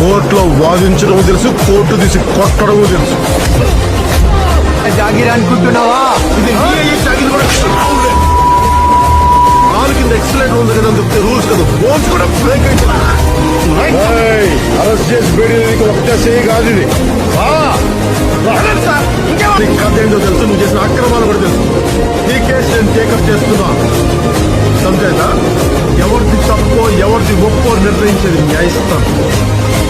కోర్టులో వాదించడం తెలుసు, కోర్టు తీసి కొట్టడం తెలుసు. జాగిరి అనుకుంటున్నావా? ఇది ఈ జాగిరి కూడా కాలు కింద ఎక్సలెంట్ ఉంది కదా అని చెప్తే రూల్స్ కదా, బోన్స్ కూడా బ్రేక్ అవుతుంది. అరెస్ట్ చేసి బేడీకి ఒకటే చేయి కాదు ఇది. నీకు కథ ఏంటో తెలుసు, నువ్వు చేసిన అక్రమాలు కూడా తెలుసు. ఈ కేసు నేను టేకప్ చేస్తున్నా. సంజయ్దా, ఎవరిది తప్పో ఎవరిది ఒప్పో నిర్ణయించేది న్యాయస్థానం.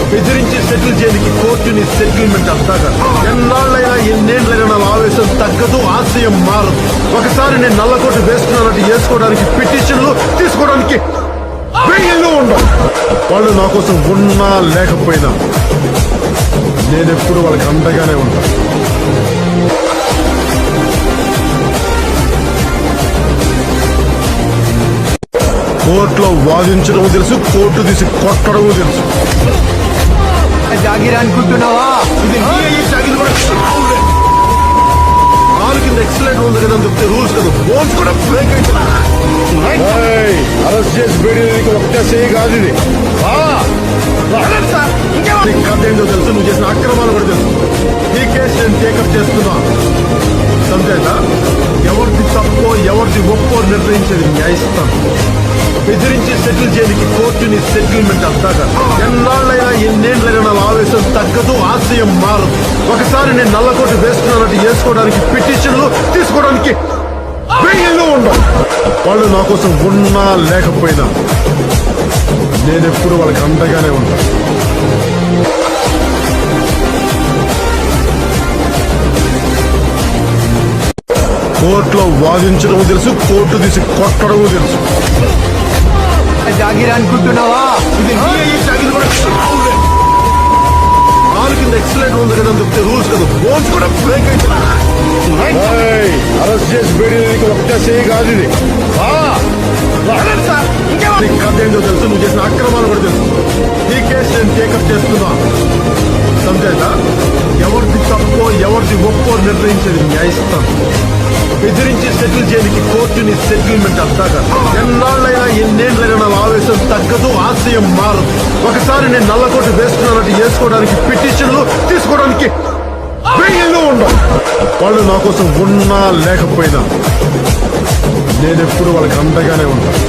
బెదిరించి సెటిల్ చేయడానికి కోర్టుని సెటిల్మెంట్ అంటాగా. ఎన్నాళ్ళైనా ఎన్నేళ్ళైనా నా ఆవేశం తగ్గదు, ఆశయం మారదు. ఒకసారి నేను నల్లకోటు వేసుకున్నానంటే వేసుకోవడానికి పిటిషన్లు తీసుకోవడానికి వెయ్యిళ్ళు ఉండవు. వాళ్ళు నా కోసం ఉన్నా లేకపోయినా నేనెప్పుడు వాళ్ళకి అండగానే ఉంటాను. కోర్టులో వాదించడం తెలుసు, కోర్టు తీసి కొట్టడం తెలుసు. జాగిరి అనుకుంటున్నావా? ఇది ఈ జాగిరి కూడా కాలు కింద ఎక్సలెంట్ ఉంది కదా అని చెప్తే రూల్స్ కదా, బోన్స్ కూడా బ్రేక్ అవుతుంది. అరెస్ట్ చేసి బేడీకి ఒకటే చేయి కాదు ఇది. నీకు కథ ఏంటో తెలుసు, నువ్వు చేసిన అక్రమాలు కూడా తెలుసు. ఈ కేసు నేను టేకప్ చేస్తున్నా. సంజయ్దా, ఎవరిది తప్పో ఎవరిది ఒప్పో నిర్ణయించేది న్యాయస్థానం. బెదిరించి సెటిల్ చేయడానికి కోర్టుని సెటిల్మెంట్ అంటాగా. ఎన్నాళ్ళైనా ఎన్నేళ్ళైనా నా ఆవేశం తగ్గదు, ఆశయం మారదు. ఒకసారి నేను నల్లకోటు వేసుకున్నానంటే వేసుకోవడానికి పిటిషన్లు తీసుకోవడానికి వెయ్యిళ్ళు ఉండవు. వాళ్ళు నా కోసం ఉన్నా లేకపోయినా నేనెప్పుడు వాళ్ళకి అండగానే ఉంటాను. కోర్టులో వాదించడం తెలుసు, కోర్టు తీసి కొట్టడం తెలుసు. జాగిరి అనుకుంటున్నావా? ఇది ఈ జాగిరి కూడా కాలు కింద ఎక్సలెంట్ ఉంది కదా అని చెప్తే రూల్స్ కదా, బోన్స్ కూడా బ్రేక్ అవుతుంది. అరెస్ట్ చేసి బేడీకి ఒకటే చేయి కాదు ఇది. నీకు కథ ఏంటో తెలుసు, నువ్వు చేసిన అక్రమాలు కూడా తెలుసు. ఈ కేసు నేను టేకప్ చేస్తున్నా. సంజయ్దా, ఎవరిది తప్పో ఎవరిది ఒప్పో నిర్ణయించేది న్యాయస్థానం. బెదిరించి సెటిల్ చేయడానికి కోర్టుని సెటిల్మెంట్ అంటాగా. ఎన్నాళ్ళైనా ఎన్నేళ్ళైనా నా ఆవేశం తగ్గదు, ఆశయం మారదు. ఒకసారి నేను నల్లకోటు వేసుకున్నానంటే వేసుకోవడానికి పిటిషన్లు తీసుకోవడానికి వెయ్యిళ్ళు ఉండవు. వాళ్ళు నా కోసం ఉన్నా లేకపోయినా నేనెప్పుడు వాళ్ళకి అండగానే ఉంటాను.